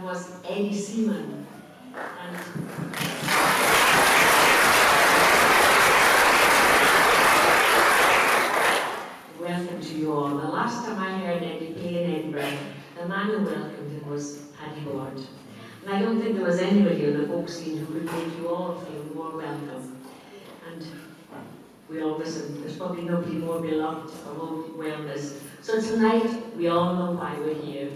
was Eddie Seaman. And welcome to you all. The last time I heard Eddie play in Edinburgh, the man who welcomed him was Paddy Bort. And I don't think there was anybody in the folk scene who could make you all feel more welcome. And we always, there's probably nobody more beloved or more wellness. So tonight, we all know why we're here,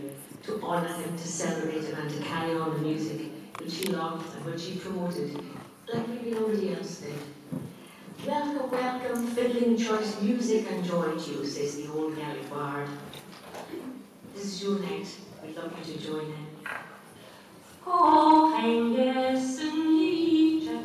to honour him, to celebrate him, and to carry on the music which he loved and which he promoted, like maybe nobody else did. Welcome, welcome, fiddling choice, music and joy to you, says the old Gaelic bard. This is your night. We'd love you to join in. Oh, Henderson, ye Jack,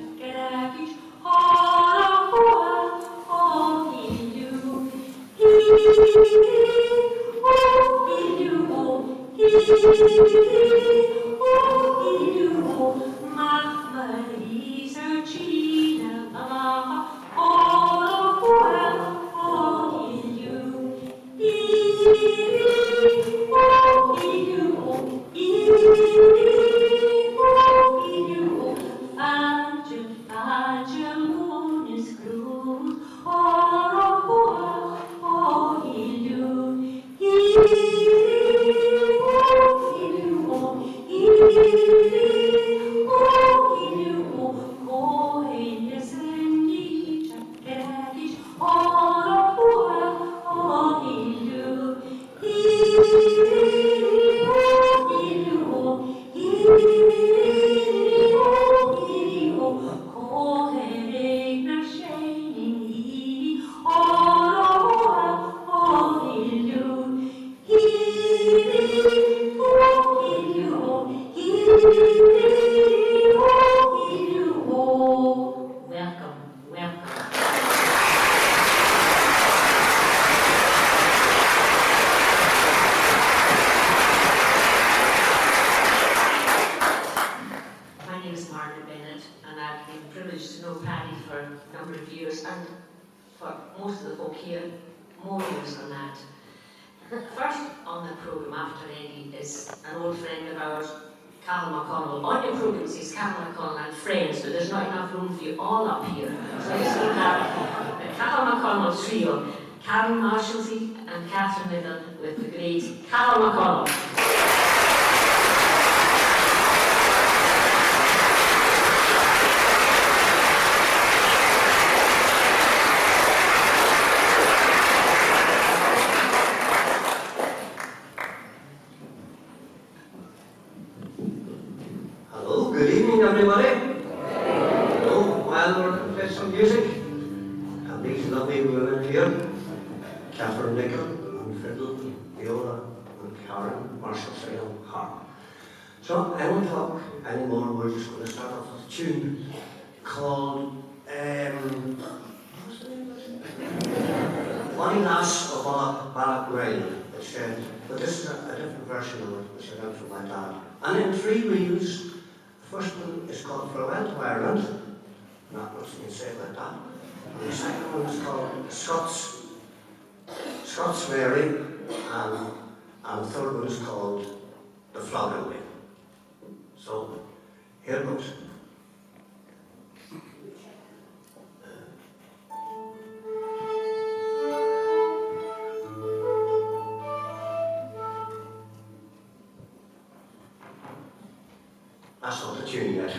My name is Margaret Bennett, and I've been privileged to know Paddy for a number of years, and for most of the folk here, more years than that. First on the programme after Eddie is an old friend of ours, Carol McConnell. On your programme says Carol McConnell and friends, but there's not enough room for you all up here. So I just have the Carol McConnell trio, Karen Marshalsey and Catherine Nicholl with the great Carol McConnell. Good evening, everybody. Hello, well, we're going to play some music. And these lovely women here, Catherine Nicholl on fiddle, viola, and Karen Marshalsey on harp. So I won't talk anymore. We're just going to start off with a tune called what's the name of it? Bonnie Lass of Ballochrail. But this is a different version of it, which I got from my dad. And in three reels. The first one is called Farewell to Ireland, not much you can say about that. And the second one is called Scots Mary, and the third one is called The Flogging Way. So, here goes. That's not the tune yet.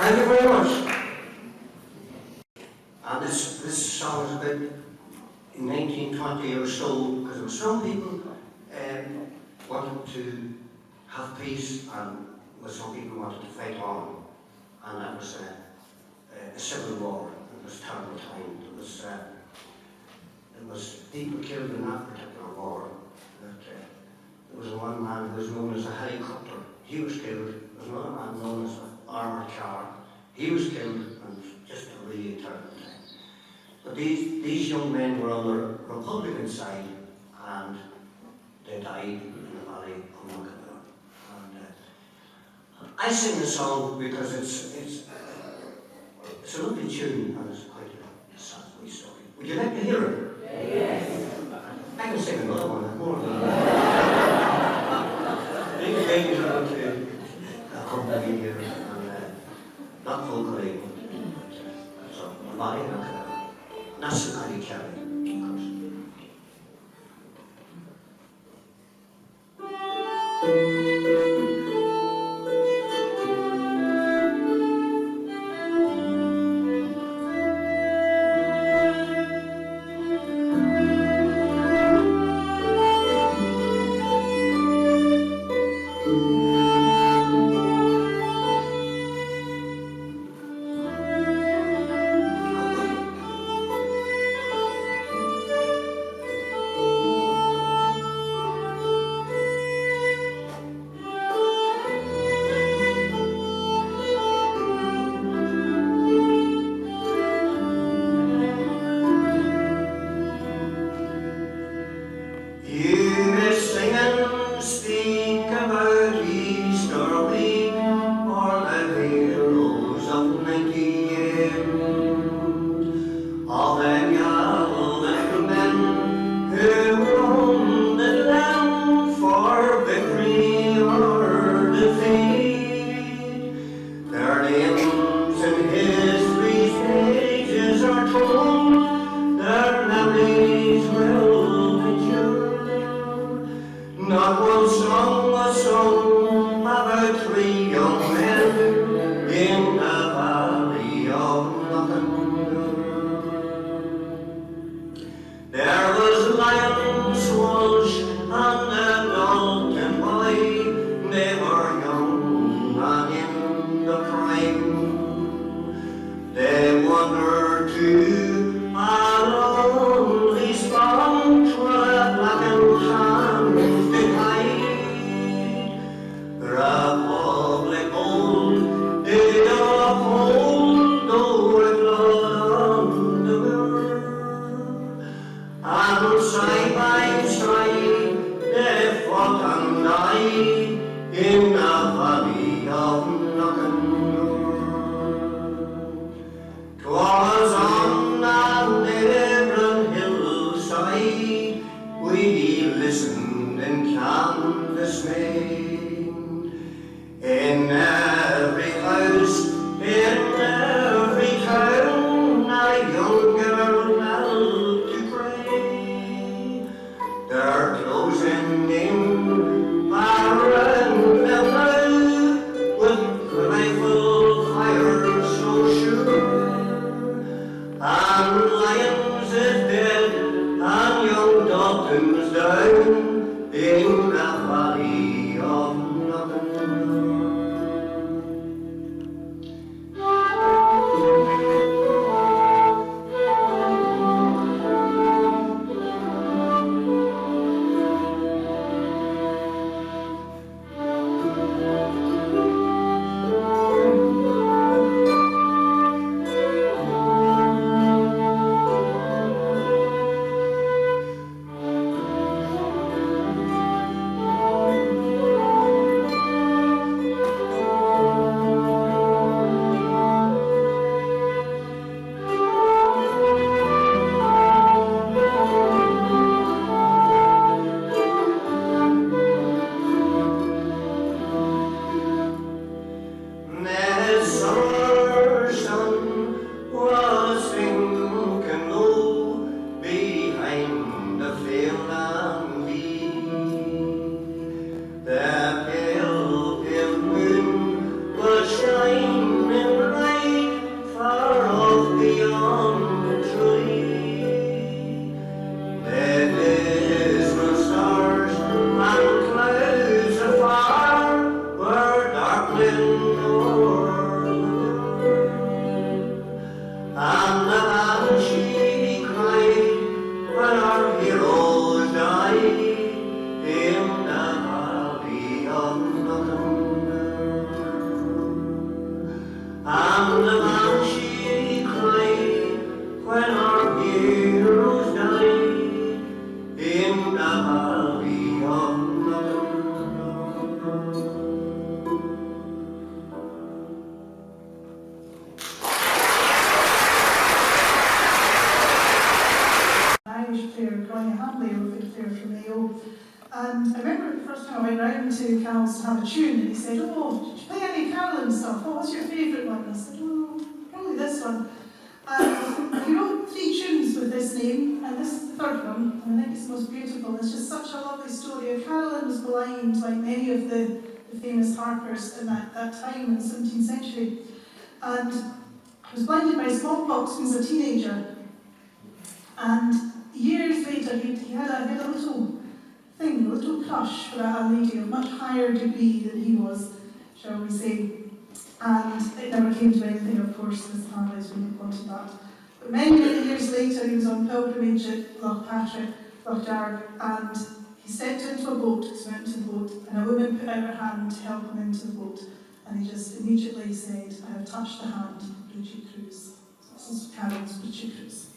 Thank you very much. And this song is about in 1920 or so, because there were some people wanted to have peace, and some people wanted to fight on, and that was a civil war. It was a terrible time. There was people killed in that particular war. There was one man who was known as a helicopter. He was killed. There was another man known as an armoured car. He was killed, and just a really terrible time. But these young men were on the Republican side, and they died in the valley of Margaret. And I sing the song because it's a lovely tune, and it's quite a sad wee story. Would you like to hear it? Yes. I can sing another one, more than that. These ladies are going to accompany here, and not vocally, but so a valley of Margaret. That's the kind of carry, of course. In the valley of Knocken. the banshee cried when our heroes died in the valley of Irish player, Growing Hamley, a good player from Mayo. And I remember the first time I went round to Cal's to have a tune, and he said, "Oh, did you play any caroling stuff? What was your favourite one?" And I said, "Oh, probably this one." And he wrote 3 tunes with this name, and this is the third one, and I think it's the most beautiful. It's just such a lovely story. Caroling was maligned like many of the famous harpers in that time in the 17th century. And he was blinded by smallpox when he was a teenager. And years later, he had a little thing, a little crush for a lady of much higher degree than he was, shall we say. And it never came to anything, of course, because the families wouldn't want that. But many, many years later, he was on pilgrimage at Loch Patrick, Loch Darg, and he stepped into a boat, he went into the boat, and a woman put out her hand to help him into the boat. And he just immediately said, "I have touched the hand of Bridget Cruz." So this is Carol's Bridget Cruz.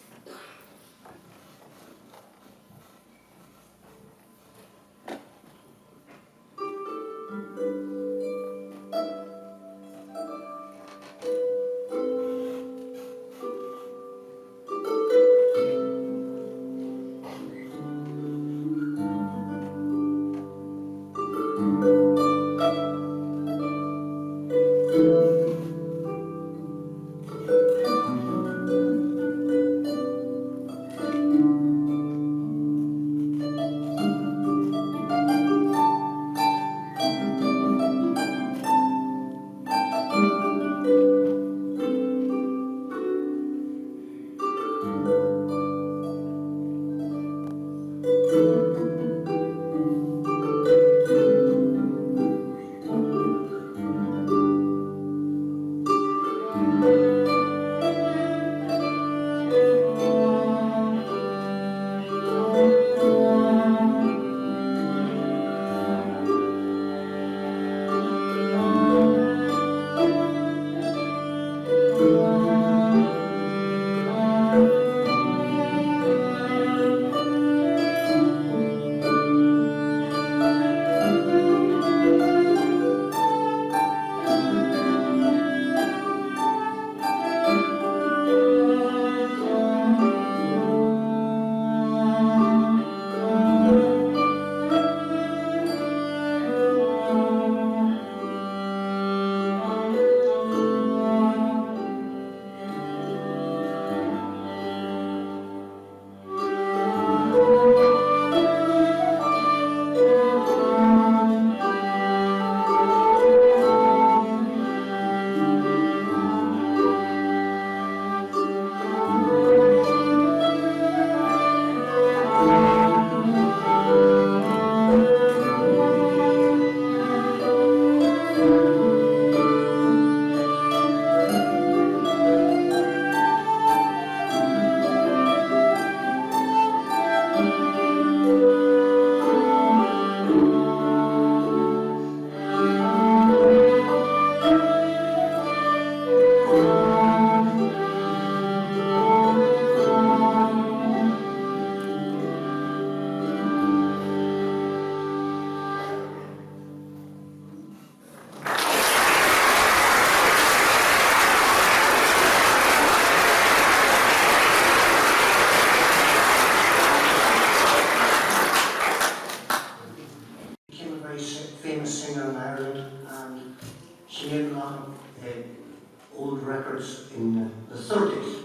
in the 30s,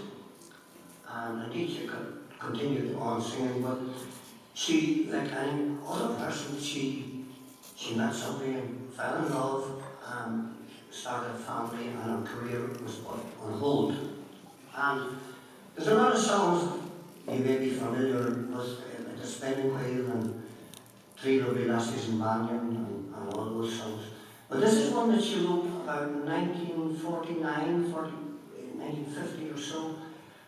and indeed she continued on singing, but she, like any other person, she met somebody and fell in love and started a family, and her career was put on hold. And there's a lot of songs you may be familiar with, The Spinning Wheel and Three Lovely Lassies in Banyan and all those songs. But this is one that she wrote about 1950 or so,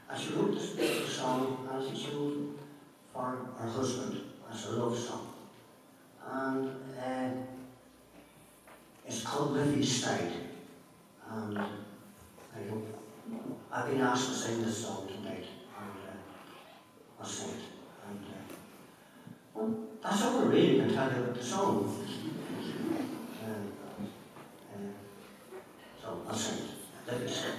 and she wrote this beautiful song, and she wrote for her husband as a love song. And it's called Liffey's Side. And I've been asked to sing this song tonight, and I'll sing it. And well, that's all I really can tell you about the song. So I'll sing it. Let me sing.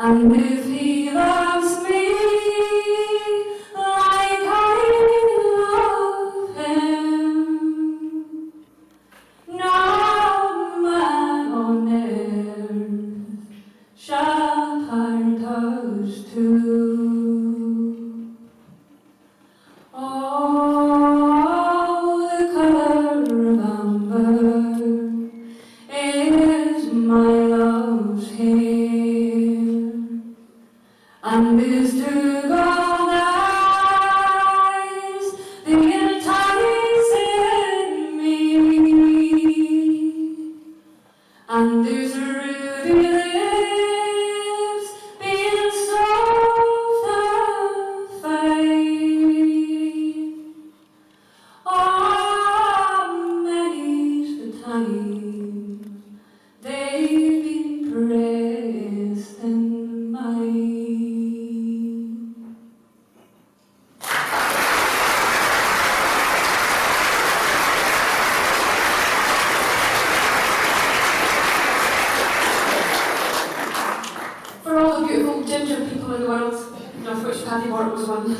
And if he loves me like I love him, no man on earth shall part us two. Oh, the colour of amber is my love's hair, and these two gold eyes, they enticing me, and these ruby lips being soft and fine. Oh, many's the time they've been pressed in mine. For all the beautiful ginger people in the world, of which Paddy Bort was one.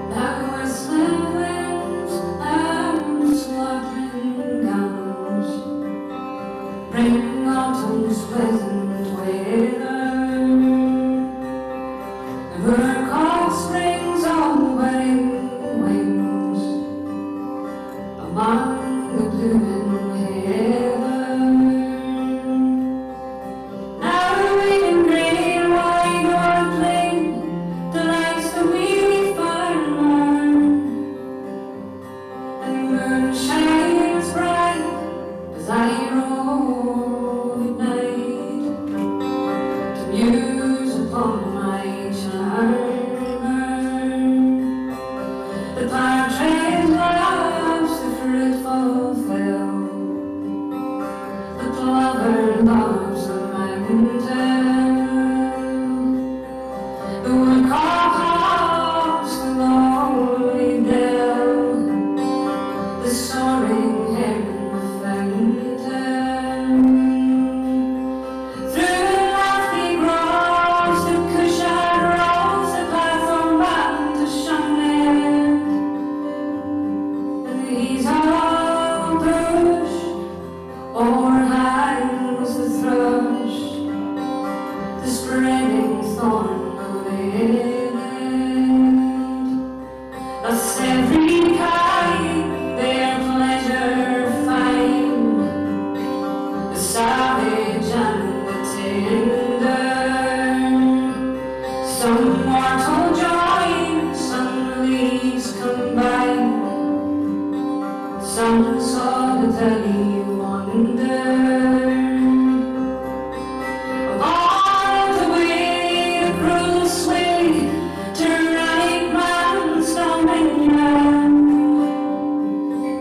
Now whistling winds and slaughtering gowns bring autumn's pleasant weather, and bird call springs on wedding wings among the blooming heather. Now we can green wide or plain delights the weary farmer, and the moon shines bright as I rove at night to muse upon my charmer. The partridge loves the fruitful fell, the plover loves the mountain, the woodcock loves the lonely dell, the soaring heron the fountain. Through lofty groves the cushion rolls the path from man to Shannon, and these all bush o'erhangs the thrush, the spreading thorn lilied. Thus every kind their pleasure find, the savage and the tender. Some mortal join, some leaves combine, some solitary wander. Upon the way, the cruel sway, tyrannic man's dominion,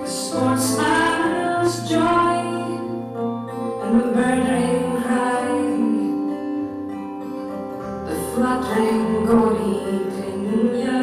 the sportsman's joy, and the murdering cry, the fluttering gaudy pinion.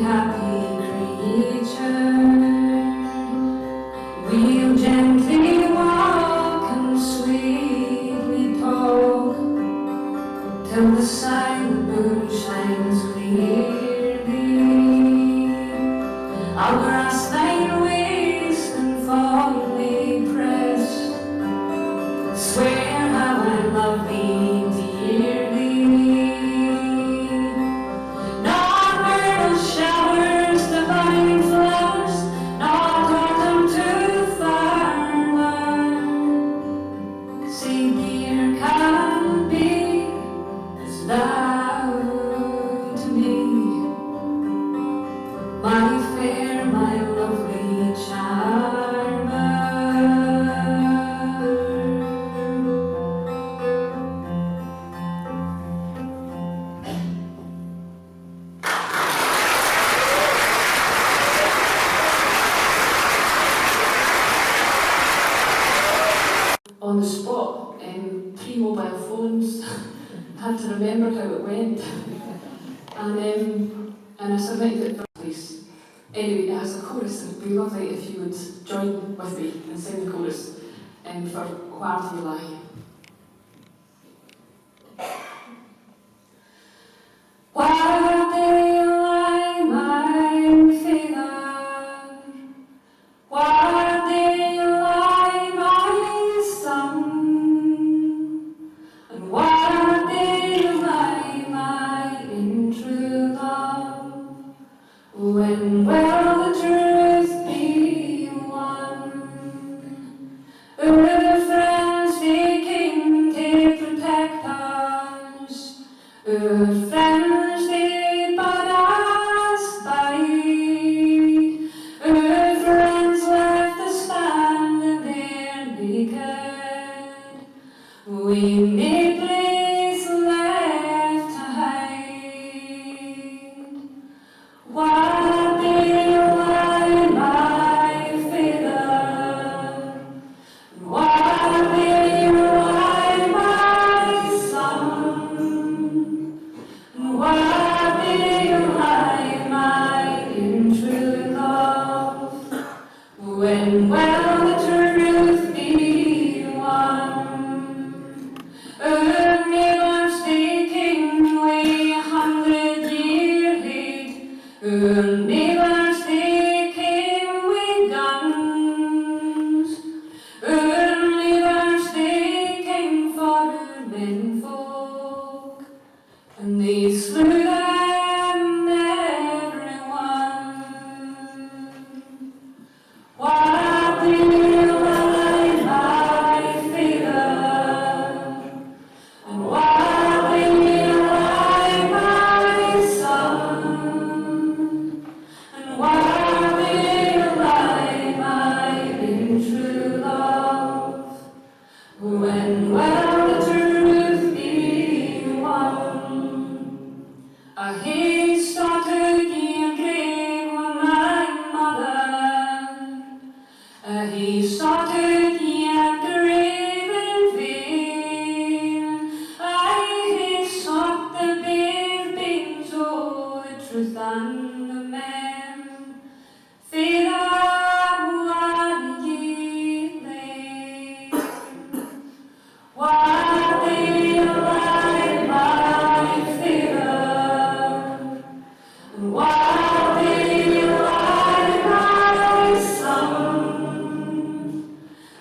happy creature, we'll gently walk and sweetly talk till the silent moon shines clearly. I'll grasp thine waist and fondly press, swear how I love thee dearly. Not vernal showers, divine flowers, not autumn too far, say dear can be as thou to me, my fair, my lovely charmer. On the spot, pre-mobile phones, had to remember how it went. And I submitted it for place. Anyway, it has a chorus, and it would be lovely if you would join with me and sing the chorus for Where Do You Lie? Where do you lie, my feather? Where do you lie, my son? And where do you lie, my true love? When will the truth be won? Our friends seeking to protect us, our friends they bid us bide, our friends left to stand there naked, we need place left to hide. Where do you lie, my feather? Where do you lie, my son? Where do you lie, my true love? When will the truth be won? Our neighbours taking away 100-year hate, our neighbours taking away guns, our neighbours taking for our menfolk, and they slew them everyone. Where do you lie, my feather? And where do you lie, my son? And where do you lie, my true love? When will the truth be won? I hate started your grave with my mother. He started your grave in vain. He sought the bare beams of the truth and the men. Feather, where ye lay? Where do you lie, my feather? And where do you lie, my son?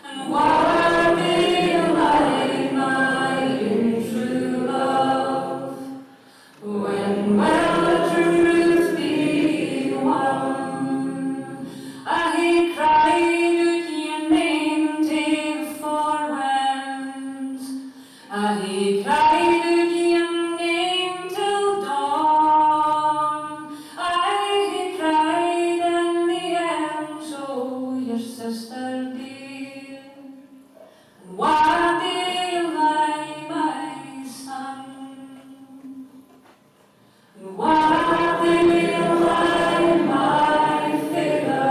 And where do you lie, my true love? When will the truth be won? He cried out your name to the four winds. He cried out your name till dawn. He cried in the arms of your sister dear. And where do you lie, my son? And where do you lie, my feather?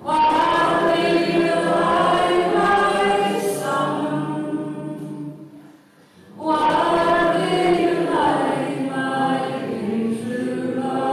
Where do you lie, my son? Where do you lie, my true love?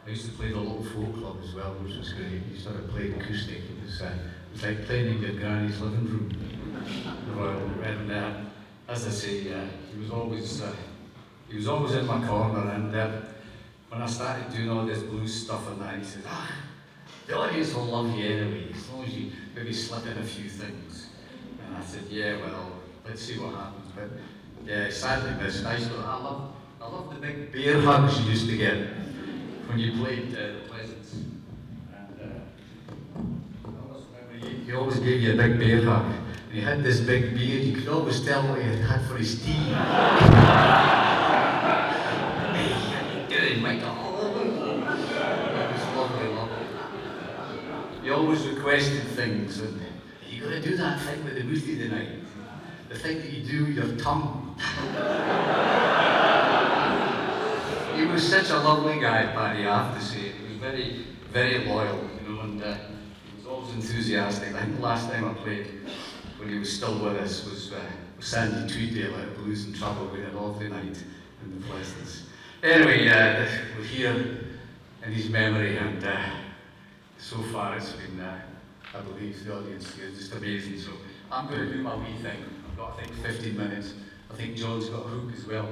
I used to play the local folk club as well, which was great. You sort of played acoustic. It was like playing in your granny's living room. And as I say, he was always in my corner. And when I started doing all this blues stuff and that, he said, the audience will love you anyway, as long as you maybe slip in a few things. And I said, yeah, well, let's see what happens. But yeah, sadly missed. I love the big bear hugs you used to get when you played the Pleasance. And I always remember he always gave you a big bear hug. And he had this big beard, you could always tell what he had for his tea. Hey, how you doing, Michael? It was lovely, lovely. He always requested things, and are you going to do that thing with the Ruthie tonight? The thing that you do with your tongue. He was such a lovely guy, Paddy, I have to say. He was very, very loyal, you know, and he was always enthusiastic. I think the last time I played, when he was still with us, was Sandy Tweeddale at Blues and Trouble. We had a lovely night in the Pleasance. Anyway, we're here in his memory, and so far it's been, I believe, the audience here is just amazing. So I'm going to do my wee thing. I've got, I think, 15 minutes. I think John's got a hook as well.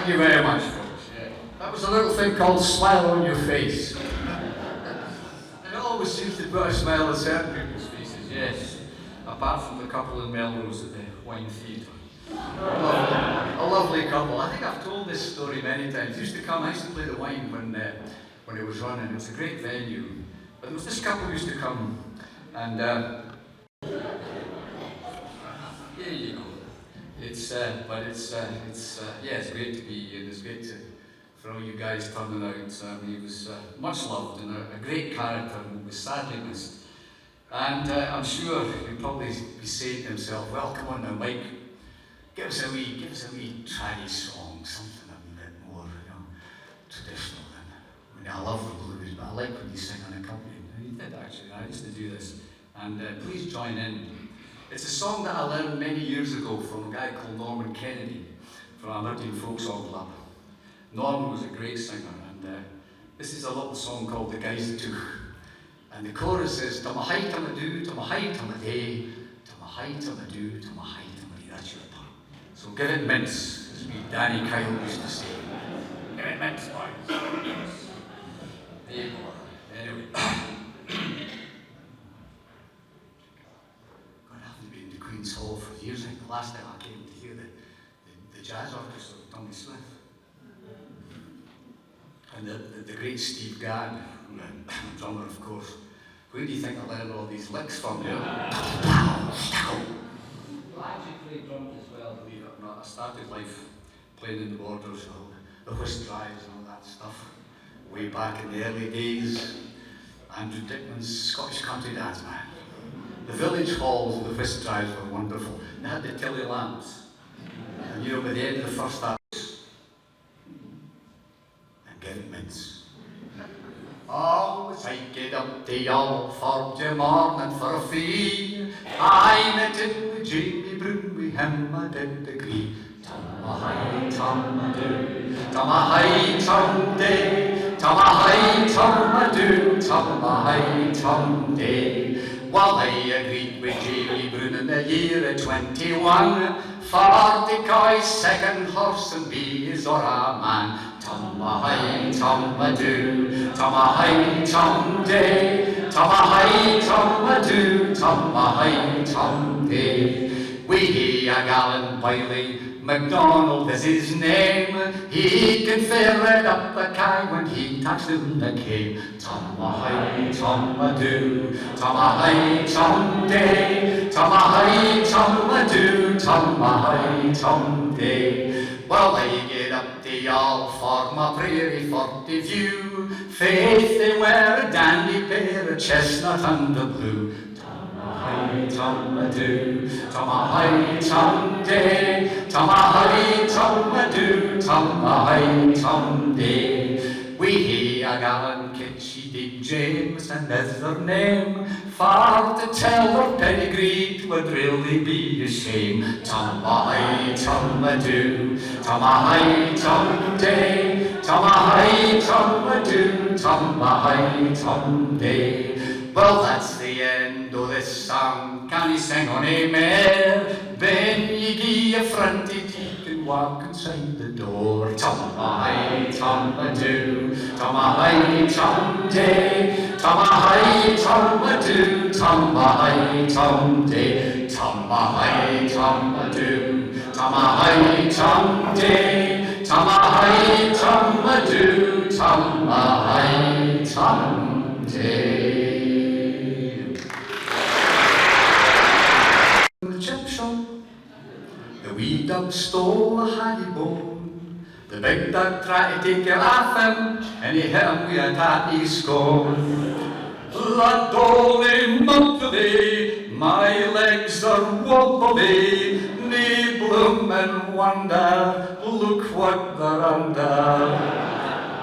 Thank you very much, folks. Yeah. That was a little thing called Smile on Your Face. And it always seems to put a smile on certain people's faces, yes. Apart from the couple in Melrose at the Wine Theatre. A lovely couple. I think I've told this story many times. They used to come, I used to play the Wine when it was running. It was a great venue. But there was this couple who used to come, and here you go. It's great to be here. It's great for all you guys turning out. He was much loved and a great character and was sadly missed. And I'm sure he'll probably be saying to himself, well, come on now, Mike, give us a wee tranny song, something a bit more, traditional. I love the blues, but I like when you sing unaccompanied. And he did actually. I used to do this. And please join in. It's a song that I learned many years ago from a guy called Norman Kennedy from Edinburgh Folk Club. Norman was a great singer, and this is a little song called The Guys Too. And the chorus is, to my height I'm a do, to my height I'm a day, to my height I'm a do, to my height I'm a day. That's your part. So give it mince, as me Danny Kyle used to say. Give it mince, boys. There you go. Anyway. God, I haven't been to Queen's Hall for years. I think the last time I came to hear the jazz orchestra with Tommy Smith. And the great Steve Gadd, the drummer, of course. Where do you think I learned all these licks from? Well, I actually played drums as well, believe it or not. I started life playing in the Borders, the whist drives and all that stuff. Way back in the early days, Andrew Dickman's Scottish Country Dance Man. The village halls of the whist drives were wonderful. They had the tilly lamps. And by the end of the first act, and get it mince. Oh, take it up the all for the morning for a fee. I met in with Jamie Broom, with him I did agree. Tum-a-hi, tum-a-doo, tum-a-hi, tum-day, tum-a-hi, tum-a-doo, tum-a-hi, tum-day. Well, I agreed with Jamie Broom in the year of 21 for the guy's second horse and be his or a man. Tum-a-hi, tum-a-doo, tum-a-hi, tum-day, tum-a-hi, tum-a-doo, tum-a-hi, tum-day. We hear a gallant Wiley MacDonald is his name. He can ferret up a kye when he touched in the cave. Tum-a-hi, tum-a-doo, tum-a-hi, tum-day, tum-a-hi, tum-a-doo, tum-a-hi, tum-day. Well, I get up the all for my prairie for the view. Faith, they wear a dandy pair of chestnut and the blue. Tum-a-hi, tum-a-doo, tum-a-hi, tum-day, tum-a-hi, tum-a-doo, tum-a-hi, tum-day. We hear a gallant kitschy Dick James, and as their name, for to tell her pedigree would really be a shame. Tum-a-hi, tum-a-doo, tum-a-hi, tum-day, tum-a-hi, tum-a-doo, tum-a-hi, tum-day. Well, that's the end of this song. Can you sing on a mare? Ben ye gie a fronty teeth and walk inside the door. Tum-a-hi, tum-a-doo, tum-a-hi, tum-day, tum-a-hi, tum-a-doo, tum-a-hi, tum-day, tum-a-hi, tum-a-doo, tum-a-hi, tum-day, tum-a-hi, tum-a-doo, tum-a-hi, tum-day. The chip shop, the wee dog stole a honey bone. The big dog tried to take a laughing, and he hit him with a tatty scone. La dolly monthly, my legs are wobbly, nae bloomin' wonder, look what they're under.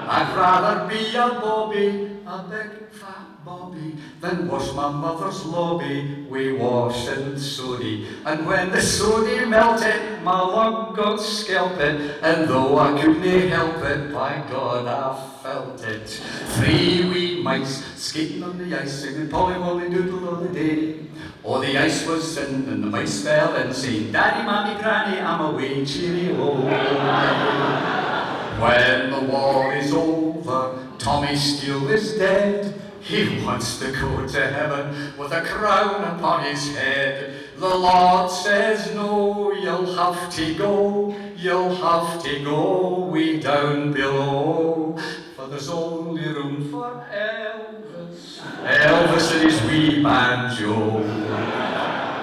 I'd rather be a bobby, a big fat bobby, than wash my mother's lobby wi' wash and sody. And when the sody melted, my lug got skelpit, and though I couldn't help it, by God I felt it. 3 wee mice skating on the ice, singing Polly Wolly Doodle all the day. Oh, the ice was in, and the mice fell in, saying, Daddy, Mammy, Granny, I'm away, cheerio. When the war is over, Tommy Steele is dead. He wants to go to heaven with a crown upon his head. The Lord says, no, you'll have to go way down below. For there's only room for Elvis and his wee banjo.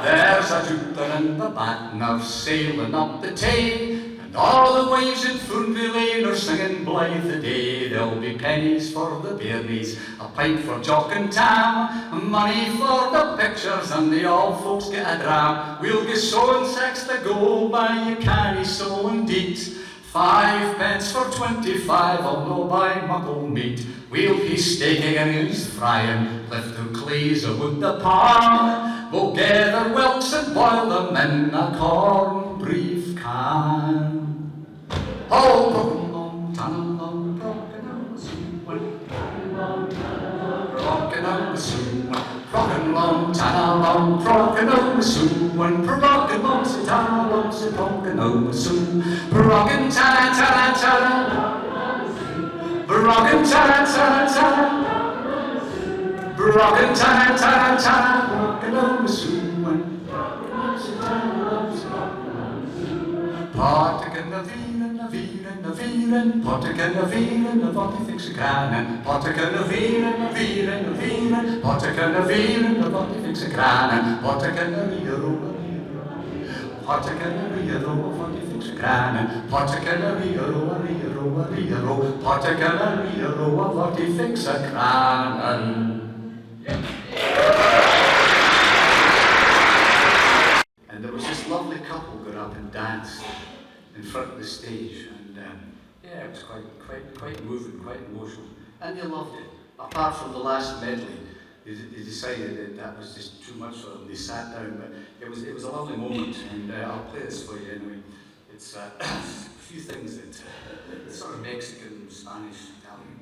There's a jooter and a batner sailing up the Tay, and all the wives in Foonville Lane are singing blithe the day. There'll be pennies for the bairnies, a pipe for Jock and Tam, money for the pictures, and the old folks get a dram. We'll be sewing sacks to go by, you canny so indeed. 5 pence for 25, I'll no buy muckle meat. We'll be staking and goose frying, lift the clays wood the pan. We'll gather whelks and boil them in a corned beef can. Oh, broken long, tunnel long, broken on the soon, broken on the soon, broken long, tunnel long, broken on the soon, broken long, si tunnel long, si broken on the soon, broken tana tana tana. Rockin' ta-ta-ta-ta, rockin' ta-ta-ta-ta, rockin' on the soon. Pottiken the viren, the viren, the viren, pottiken the viren, the what he thinks a granen. Pottiken the viren, the viren, the viren, pottiken the viren, the what he thinks a granen. Pottiken the viren. Pottiken a riero, what he thinks a granen. Pottiken a riero, a riero, a riero. Pottiken a riero, what he thinks a granen. And there was this lovely couple got up and danced in front of the stage, and yeah, it was quite moving, quite emotional, and they loved it. Apart from the last medley, they decided that was just too much for them. They sat down, but it was a lovely moment, and I'll play this for you anyway. It's a few things that it's sort of Mexican, Spanish, Italian.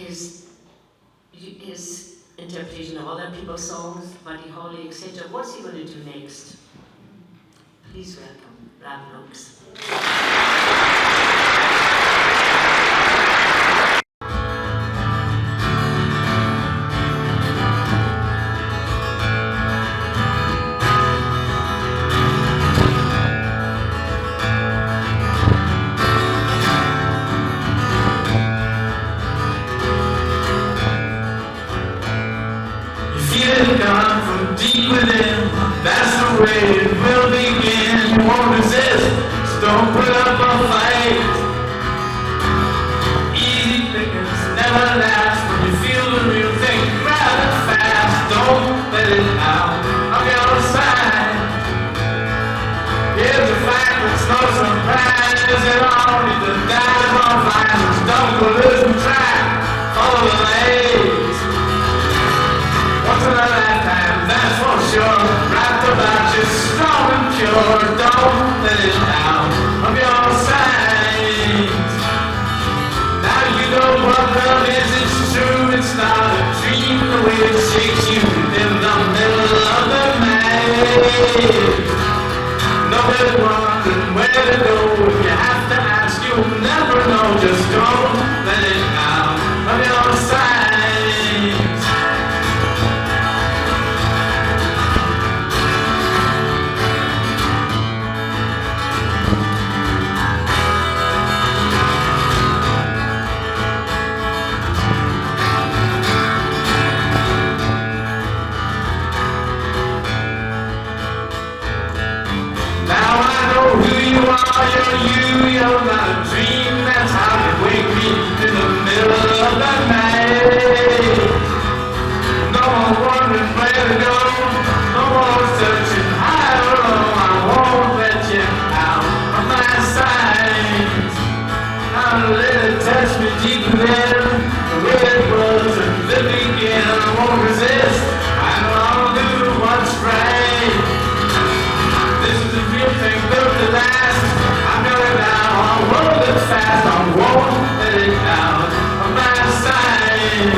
his interpretation of other people's songs, Buddy Holly, etc. What's he going to do next? Please welcome Brad Brooks. Deep within, that's the way it will begin. You won't resist, so don't put up a fight. Easy pickings never last. When you feel the real thing, grab it fast. Don't let it out of your sight. Here's a fact that's no surprise. It all needs to die on fire. Don't go losing track. Follow the lanes. Once in a lifetime, that's for sure. Wrapped about you, strong and pure. Don't let it out of your sight. Now you know what love is, it's true. It's not a dream, the way it shakes you in the middle of the night. Nobody wondering where to go. If you have to ask, you'll never know. Just don't let it out of your sight. You're not a dream, that's how you wake me in the middle of the night. No more wondering where to go, no more searching high or low. I won't let you out of my sight. I'll let it touch me deep within, the way it was at the beginning. I won't resist, I know I'll do what's right. This is the real thing built to last. I'm going down, I'll roll it fast, I won't let it out of my sight.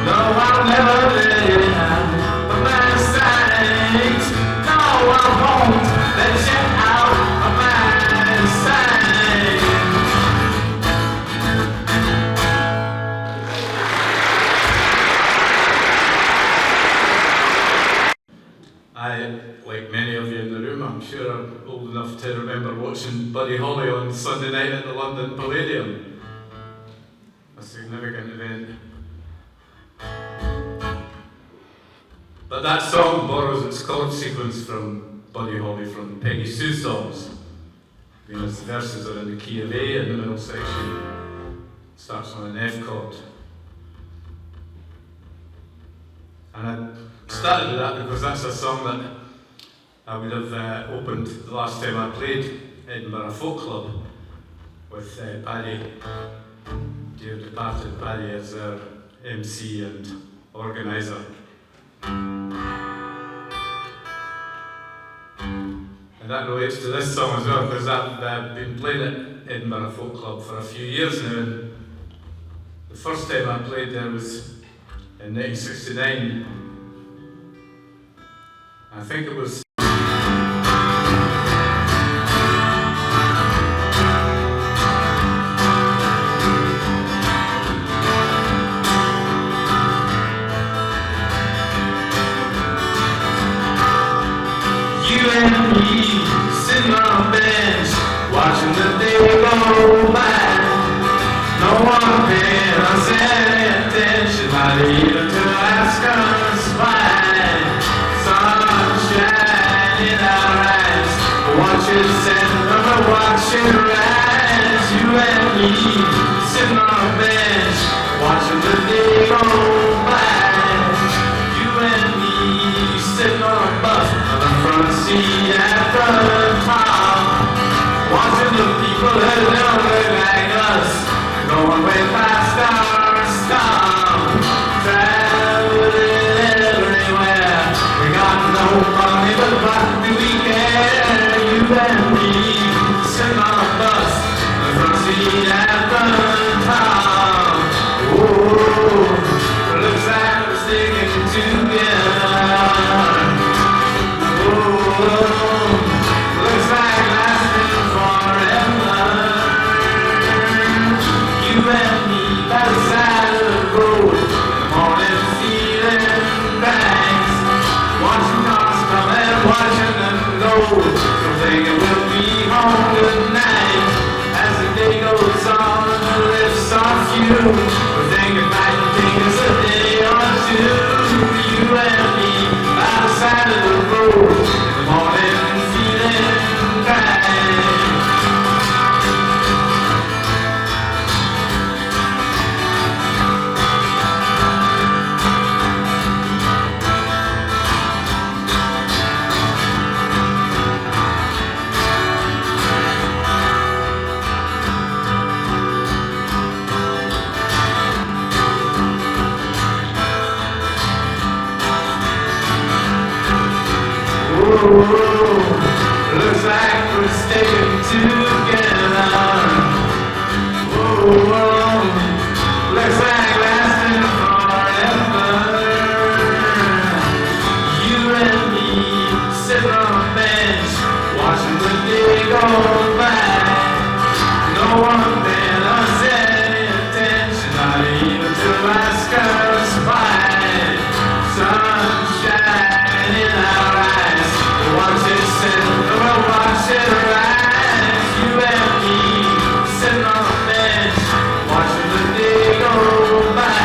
No, I'll never let it out of my sight. No, I won't let you out of my sight. Like many of you in the room, I'm sure I'm old enough to remember watching Buddy Holly on Sunday night at the London Palladium. A significant event. But that song borrows its chord sequence from Buddy Holly from Peggy Sue songs. Because the verses are in the key of A in the middle section. It starts on an F chord. And I started with that because that's a song that I would have opened the last time I played Edinburgh Folk Club with Paddy, dear departed Paddy, as our MC and organiser. And that relates to this song as well, because I've been playing at Edinburgh Folk Club for a few years now, and the first time I played there was in 1969. I think it was watching the day go by. No one paying us any attention, not even to ask us why. Sunshine in our eyes, watch it set or watch it rise. You and me sitting on a bench, watching the day go by. You and me sitting on a bus on the front seat at the top. Watching the people that don't look like us, going way past our stop. Traveling everywhere, we got no money, but what do we care? You and me, sitting on a bus, the front seat at the looks like we're sticking together. Looks like lasting forever. You and me sitting on a bench, watching the day go by. No one paying us any attention, not even to our skirts by. Sunshine in our eyes, watch it set, we'll watch it rise. You and me sitting on a bench, watching the day go by.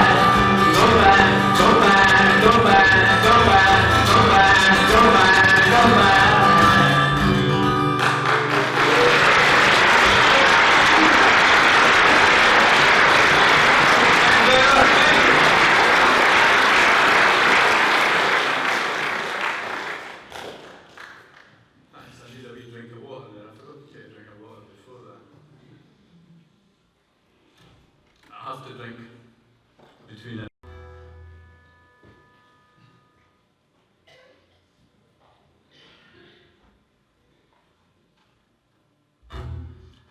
Go by, go by, go by, go by, go by, go by, go by. Thanks, I need a wee drink of water there. I forgot to get a drink of water before that. I have to drink between it.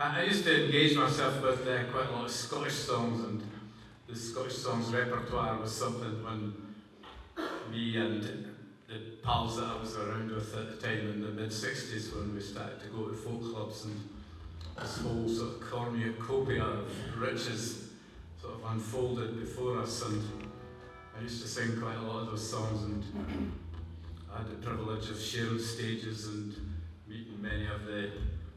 I used to engage myself with quite a lot of Scottish songs, and the Scottish songs repertoire was something when me and the pals that I was around with at the time in the mid-60s, when we started to go to folk clubs, and this whole sort of cornucopia of riches sort of unfolded before us, and I used to sing quite a lot of those songs, and I had the privilege of sharing stages and meeting many of the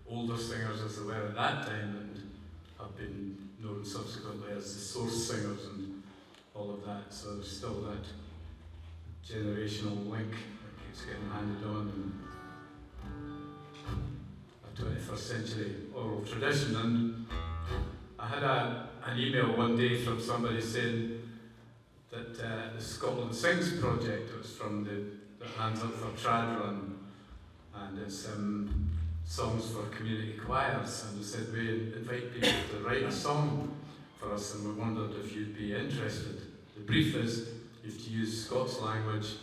older singers as they were at that time, and have been known subsequently as the source singers and all of that. So there's still that generational link that keeps getting handed on, and a 21st century oral tradition. And I had an email one day from somebody saying that the Scotland Sings project, it was from the Hands Up for Trad Run, and it's songs for community choirs, and they said we invite people to write a song for us, and we wondered if you'd be interested. The brief is you have to use Scots language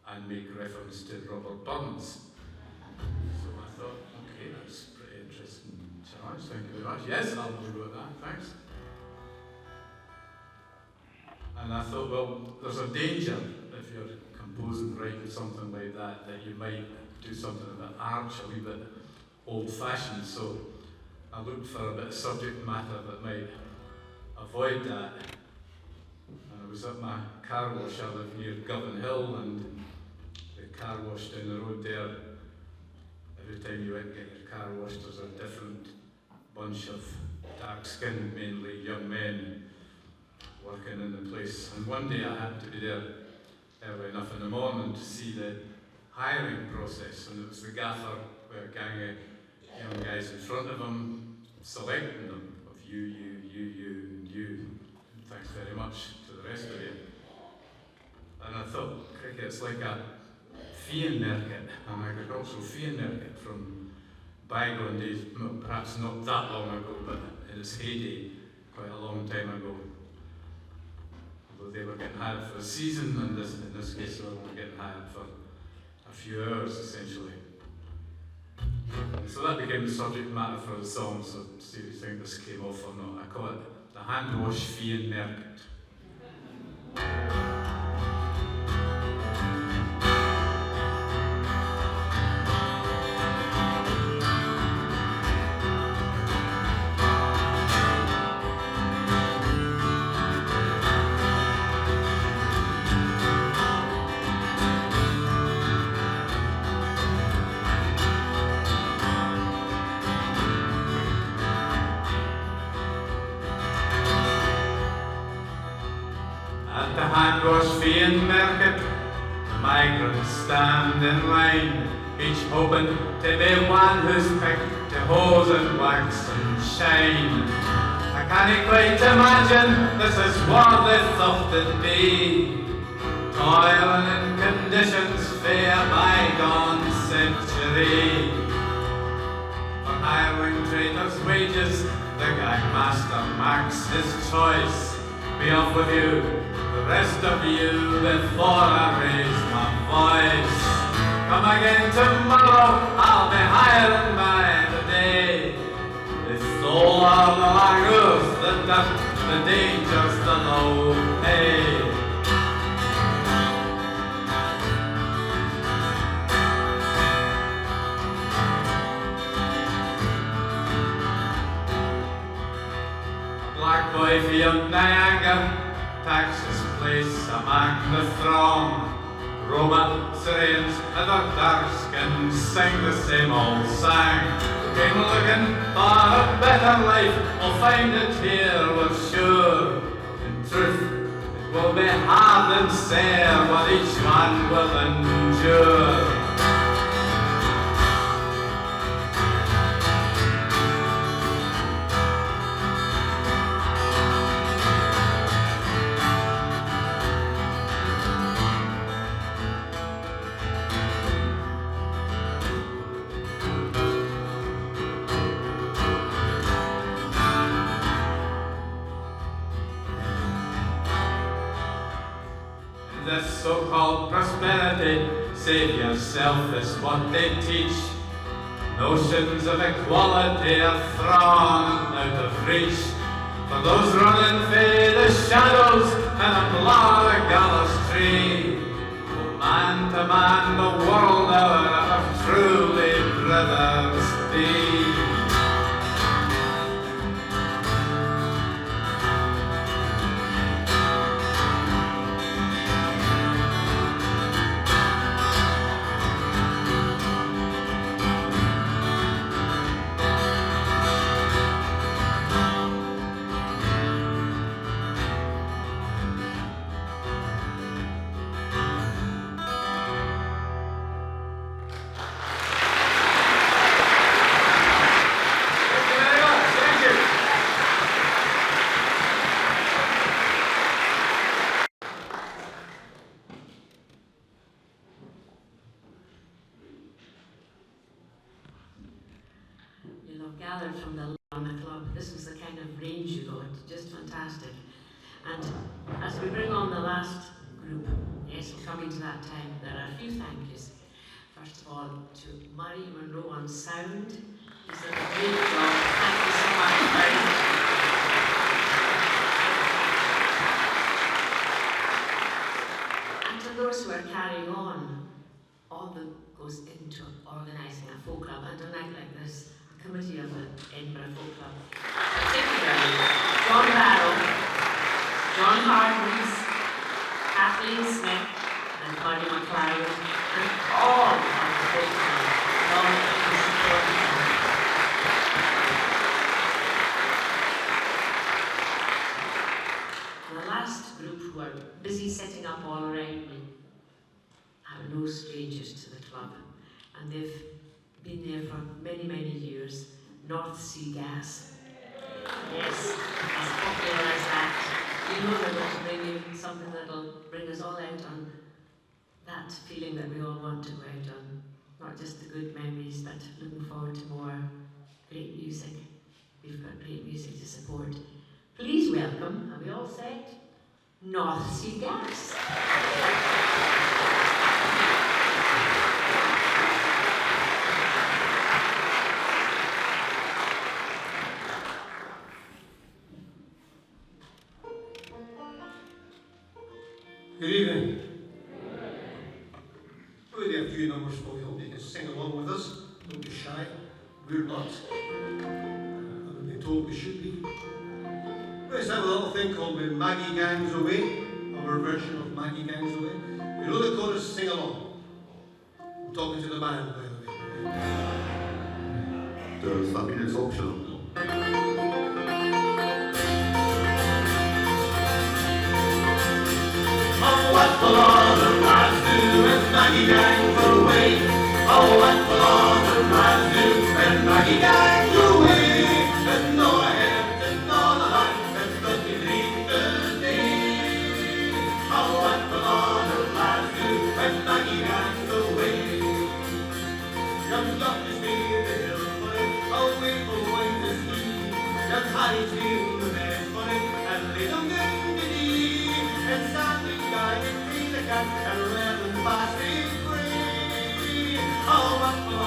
and make reference to Robert Burns. So I thought, okay, that's a pretty interesting challenge, thank you very much. Yes, I'll do that, thanks. And I thought, well, there's a danger if you're composing, writing something like that, that you might do something a bit arch, a wee bit old-fashioned, so I looked for a bit of subject matter that might avoid that. And I was at my car wash, I live near Govan Hill, and the car wash down the road there, every time you went to get your car washed, there's a different bunch of dark-skinned, mainly young men, working in the place. And one day I happened to be there early enough in the morning to see the hiring process, and it was the gaffer with a gang of young guys in front of him, selecting them of you, and you. And thanks very much to the rest of you. And I thought, cricket, it's like a fian market, an agricultural fian market from bygone days, perhaps not that long ago, but in its heyday, quite a long time ago. Although they were getting hired for a season, and in this case they were only getting hired for a few hours, essentially. So that became the subject matter for the song, so see if you think this came off or not. I call it the Hand Wash Fian Market. At the Hand Wash Fian Market, the migrants stand in line, each hoping to be one who's picked to hose and wax and shine. I can't quite imagine this is what they thought it'd be, toiling in conditions fair bygone century. For hiring traitors' wages, the gangmaster marks his choice. Be off with you, the rest of you, before I raise my voice. come again tomorrow, I'll be hiring by the day. It's all of the language, the dirt, the dangers, the low pay. Black boy from Niagara takes his place among the throng. Roma, Syrians, and the dark-skins sing the same old song. Came looking for a better life, we'll find it here, we're sure. In truth, it will be hard and sad what each one will endure. This so-called prosperity, save yourself is what they teach. Notions of equality are thrown out of reach. For those running for the shadows and a black gallows tree. Oh, man to man, the world our of truly brothers be. Gathered from the club. This was the kind of range you got, just fantastic. And as we bring on the last group, yes, we're coming to that time, there are a few thank yous. First of all, to Murray Monroe on sound. He's done a great job. Thank you so much, Murray. And to those who are carrying on, all that goes into organising a folk club, and a night like this, committee of the Edinburgh Folk Club, particularly John Barrow, John Hardens, Kathleen Smith, and Barry McLeod, and all of the Folk Club, and all of the support. The last group who are busy setting up all around me are no strangers to the club, and they've been there for many, many years. North Sea Gas. Yes, as popular as that. You know they're going to bring in something that'll bring us all out on that feeling that we all want to go out on. Not just the good memories, but looking forward to more great music. We've got great music to support. Please welcome, have we all said? North Sea Gas. Good evening. We'll do a few numbers for you. You can sing along with us. Don't be shy. We're not. I've been told we should be. Let's have a little thing called the Maggie Gangs Away, our version of Maggie Gangs Away. You know the chorus, sing along. I'm talking to the band, by the way. Does that mean it's optional? Oh, what will all the lads do when Maggie gangs away? Oh, what will all the lads do when Maggie gangs away? There's no ahead, there's no the line, there's nothing reach the day. Oh, what will all the lads do when Maggie gangs away? Young doctors leave the hill for it, away for wine to ski. Young Harry's leave the bed for it, and little Gundity, and Sandy guy and Peter Cat and Reverend Bassie Free. what will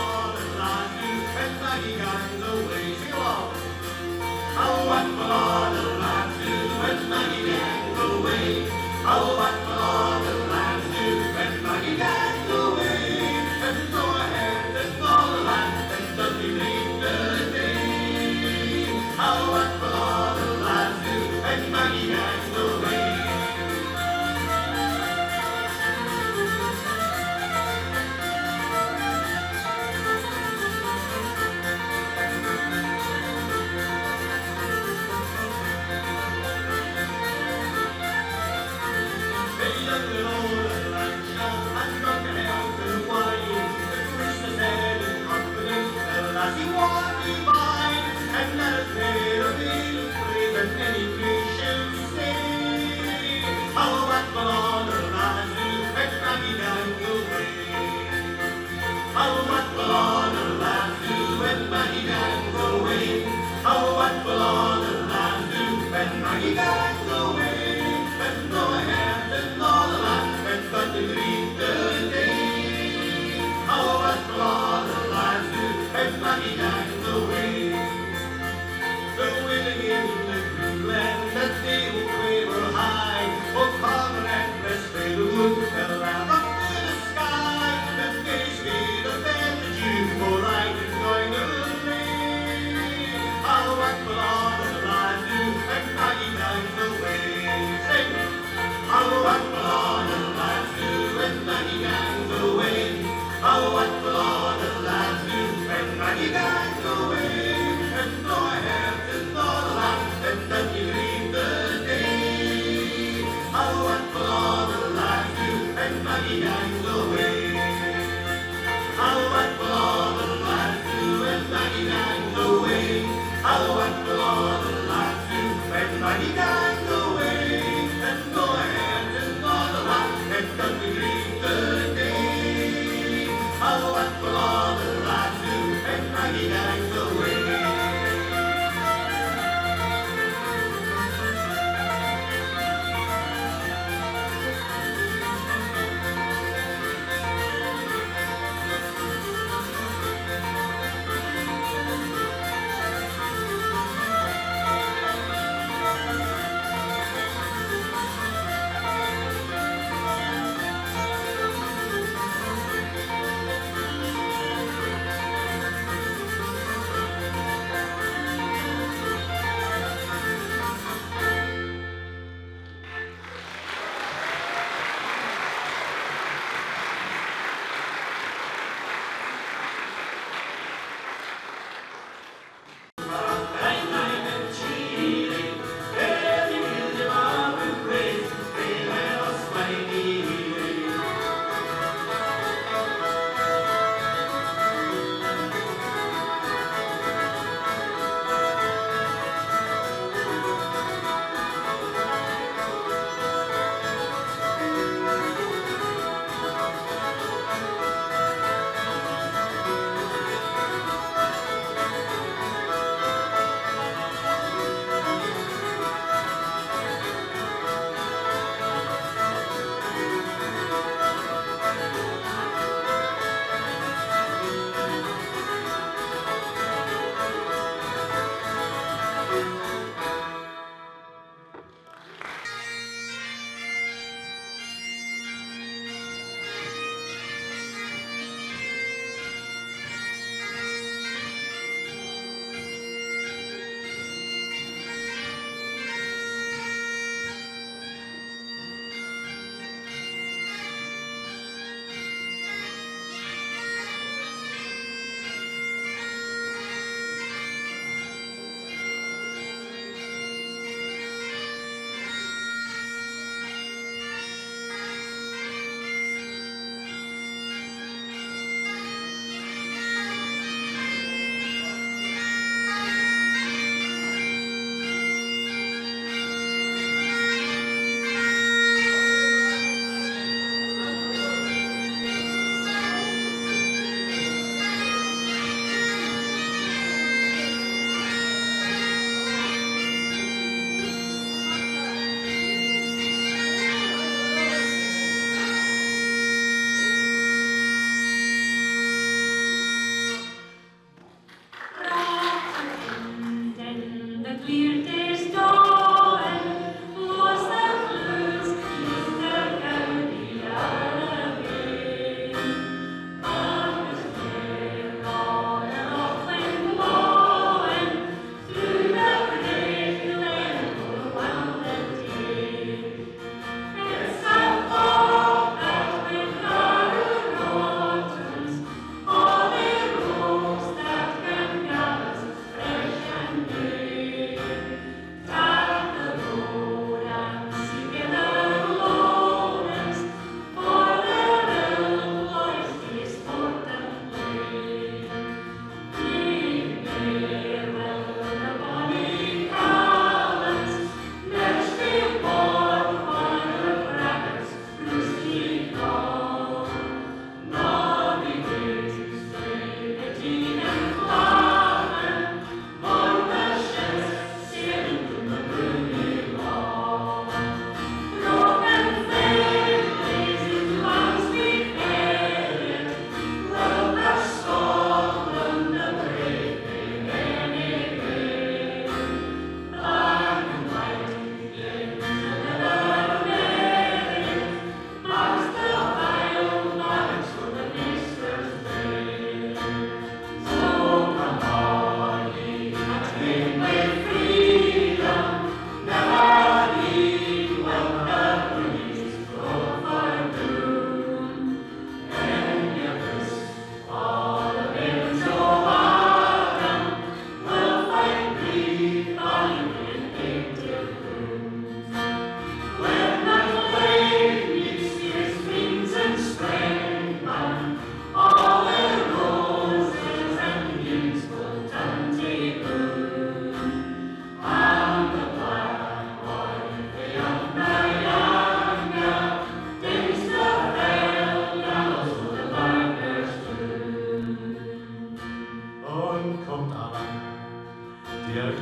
all the lads do when Maggie gangs away? Sing along. Oh, what will all the lads do when Maggie gangs away? Oh, what will all the lads do when Maggie gangs away? And go ahead and all the lads and don't you leave the day. Oh, what will all the lads do when Maggie gangs away?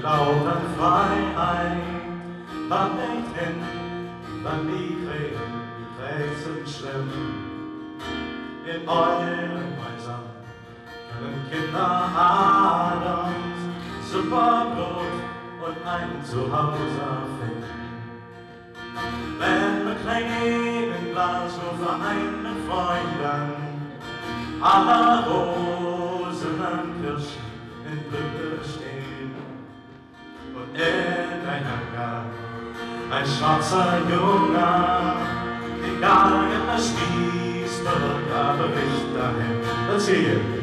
laut an Freiheit, war nicht hin, wann die Krähen schlimm. In euren Häusern können Kinder Adams Superbrot und ein Zuhause finden. Wenn wir kleinen Glasgow vereint mit Freunden, aller Rosen und Kirschen in Blüte stehen. Und in ein Hangar ein schwarzer Junge, egal in der Spießbürger Bericht dahin. Let's hear you.